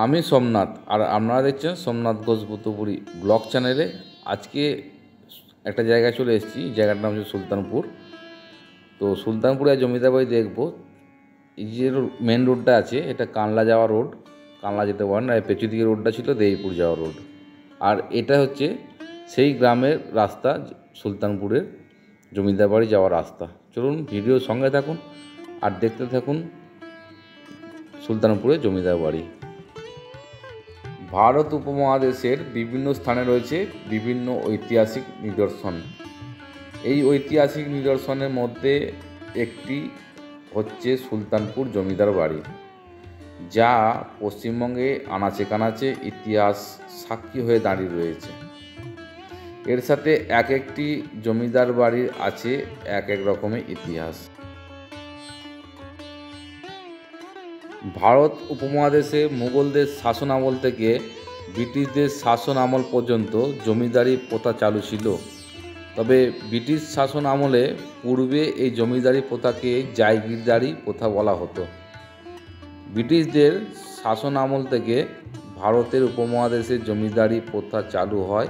আমি সোমনাথ, আর আপনারা দেখছেন সোমনাথ ঘোষ বুদ্ধপুরী ব্লগ চ্যানেলে। আজকে একটা জায়গায় চলে এসেছি, জায়গাটার নাম হচ্ছে সুলতানপুর। তো সুলতানপুরে জমিদার বাড়ি দেখবো। এই যে মেন রোডটা আছে, এটা কানলা যাওয়া রোড, কানলা যেতে পারেন। আর পেছু দিকে রোডটা ছিল দেবীপুর যাওয়া রোড। আর এটা হচ্ছে সেই গ্রামের রাস্তা, সুলতানপুরের জমিদার বাড়ি যাওয়ার রাস্তা। চলুন ভিডিওর সঙ্গে থাকুন আর দেখতে থাকুন সুলতানপুরের জমিদার বাড়ি। ভারত উপমহাদেশের বিভিন্ন স্থানে রয়েছে বিভিন্ন ঐতিহাসিক নিদর্শন। এই ঐতিহাসিক নিদর্শনের মধ্যে একটি হচ্ছে সুলতানপুর জমিদার বাড়ি, যা পশ্চিমবঙ্গে আনাচে কানাচে ইতিহাস সাক্ষী হয়ে দাঁড়িয়ে রয়েছে। এর সাথে এক একটি জমিদার বাড়ির আছে এক এক রকমের ইতিহাস। ভারত উপমহাদেশে মুঘলদের শাসন আমল থেকে ব্রিটিশদের শাসন আমল পর্যন্ত জমিদারি প্রথা চালু ছিল। তবে ব্রিটিশ শাসন আমলে পূর্বে এই জমিদারি প্রথাকে জায়গিরদারি প্রথা বলা হতো। ব্রিটিশদের শাসন আমল থেকে ভারতের উপমহাদেশে জমিদারি প্রথা চালু হয়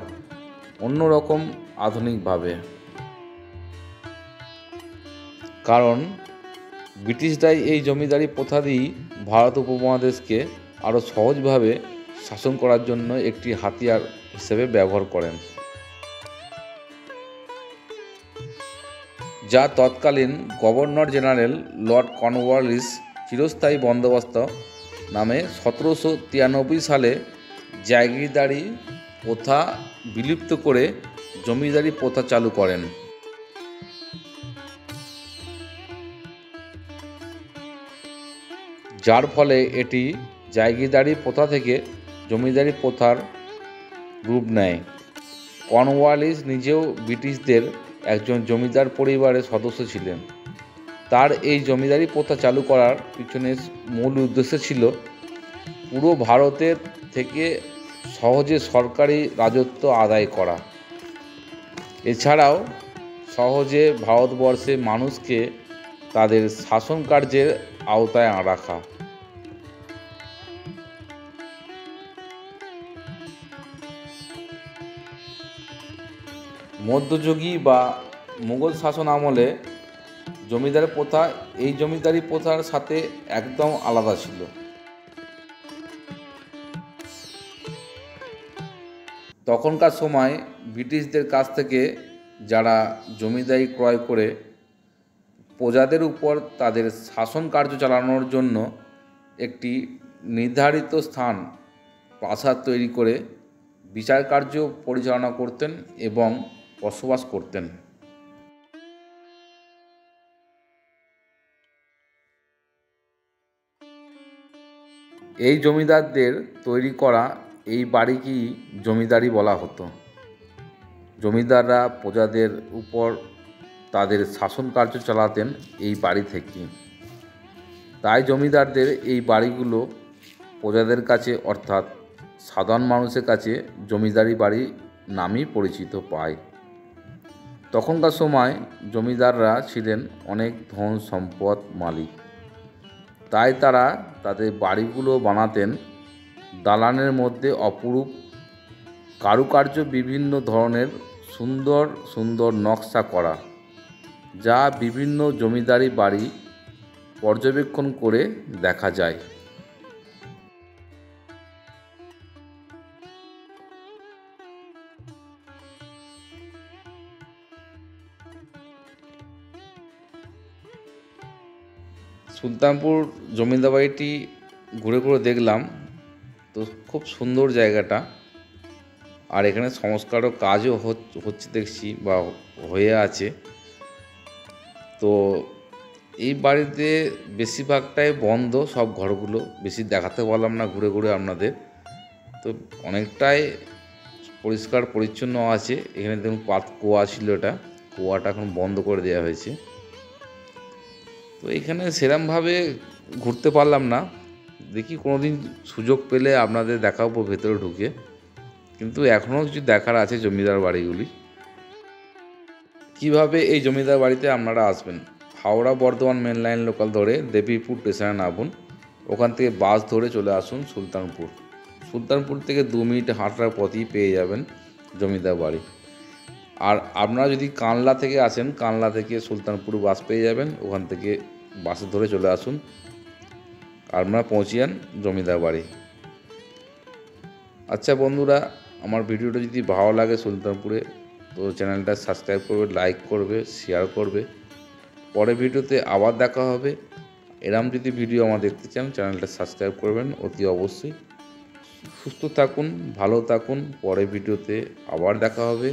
অন্যরকম আধুনিকভাবে। কারণ ব্রিটিশরাই এই জমিদারি প্রথা দিয়েই ভারত উপমহাদেশকে আরও সহজভাবে শাসন করার জন্য একটি হাতিয়ার হিসেবে ব্যবহার করেন, যা তৎকালীন গভর্নর জেনারেল লর্ড কর্নওয়ালিস চিরস্থায়ী বন্দোবস্ত নামে 1793 সালে জায়গিরদারি প্রথা বিলুপ্ত করে জমিদারি প্রথা চালু করেন। যার ফলে এটি জায়গিরদারি প্রথা থেকে জমিদারি প্রথার রূপ নেয়। কর্নওয়ালিস নিজেও ব্রিটিশদের একজন জমিদার পরিবারের সদস্য ছিলেন। তার এই জমিদারি প্রথা চালু করার পিছনে মূল উদ্দেশ্য ছিল পুরো ভারতের থেকে সহজে সরকারি রাজত্ব আদায় করা, এছাড়াও সহজে ভারতবর্ষের মানুষকে তাদের শাসন কার্যের আওতায় রাখা। মধ্যযুগী বা মুঘল শাসন আমলে জমিদারি প্রথা এই জমিদারি প্রথার সাথে একদম আলাদা ছিল। তখনকার সময় ব্রিটিশদের কাছ থেকে যারা জমিদারি ক্রয় করে প্রজাদের উপর তাদের শাসন কার্য চালানোর জন্য একটি নির্ধারিত স্থান প্রাসাদ তৈরি করে বিচার কার্য পরিচালনা করতেন এবং বসবাস করতেন। এই জমিদারদের তৈরি করা এই বাড়িকেই জমিদারি বলা হতো। জমিদাররা প্রজাদের উপর তাদের শাসন কার্য চালাতেন এই বাড়ি থেকে। তাই জমিদারদের এই বাড়িগুলো প্রজাদের কাছে অর্থাৎ সাধারণ মানুষের কাছে জমিদারি বাড়ি নামেই পরিচিত পায়। তখনকার সময় জমিদাররা ছিলেন অনেক ধন সম্পদ মালিক, তাই তারা তাদের বাড়িগুলো বানাতেন দালানের মধ্যে অপরূপ কারুকার্য, বিভিন্ন ধরনের সুন্দর সুন্দর নকশা করা, যা বিভিন্ন জমিদারি বাড়ি পর্যবেক্ষণ করে দেখা যায়। সুলতানপুর জমিদার বাড়িটি ঘুরে ঘুরে দেখলাম, তো খুব সুন্দর জায়গাটা। আর এখানে সংস্কারও কাজও হচ্ছে দেখছি বা হয়ে আছে। তো এই বাড়িতে বেশিরভাগটাই বন্ধ, সব ঘরগুলো বেশি দেখাতে পারলাম না ঘুরে ঘুরে আপনাদের। তো অনেকটাই পরিষ্কার পরিচ্ছন্ন আছে। এখানে দেখুন কুয়া ছিল, এটা কুয়াটা এখন বন্ধ করে দেওয়া হয়েছে। তো এখানে সেরমভাবে ঘুরতে পারলাম না, দেখি কোনো দিন সুযোগ পেলে আপনাদের দেখাবো ভেতরে ঢুকে। কিন্তু এখনও কিছু দেখার আছে জমিদার বাড়িগুলি। কিভাবে এই জমিদার বাড়িতে আপনারা আসবেন? Howrah Bardhaman main line local ধরে দেবীপুর স্টেশনে নামুন, ওখান থেকে বাস ধরে চলে আসুন সুলতানপুর। সুলতানপুর থেকে 2 মিনিট হাঁটার পথেই পেয়ে যাবেন জমিদার বাড়ি। আর আপনারা যদি কানলা থেকে আসেন, কানলা থেকে সুলতানপুর বাস পেয়ে যাবেন, ওখান থেকে বাস ধরে চলে আসুন, আপনারা পৌঁছে যান জমিদার বাড়ি। আচ্ছা বন্ধুরা, আমার ভিডিওটা যদি ভালো লাগে সুলতানপুরে, তো চ্যানেলটা সাবস্ক্রাইব করবে, লাইক করবে, শেয়ার করবে। পরের ভিডিওতে আবার দেখা হবে। এরম যদি ভিডিও আমার দেখতে চান, চ্যানেলটা সাবস্ক্রাইব করবেন অতি অবশ্যই। সুস্থ থাকুন, ভালো থাকুন। পরের ভিডিওতে আবার দেখা হবে।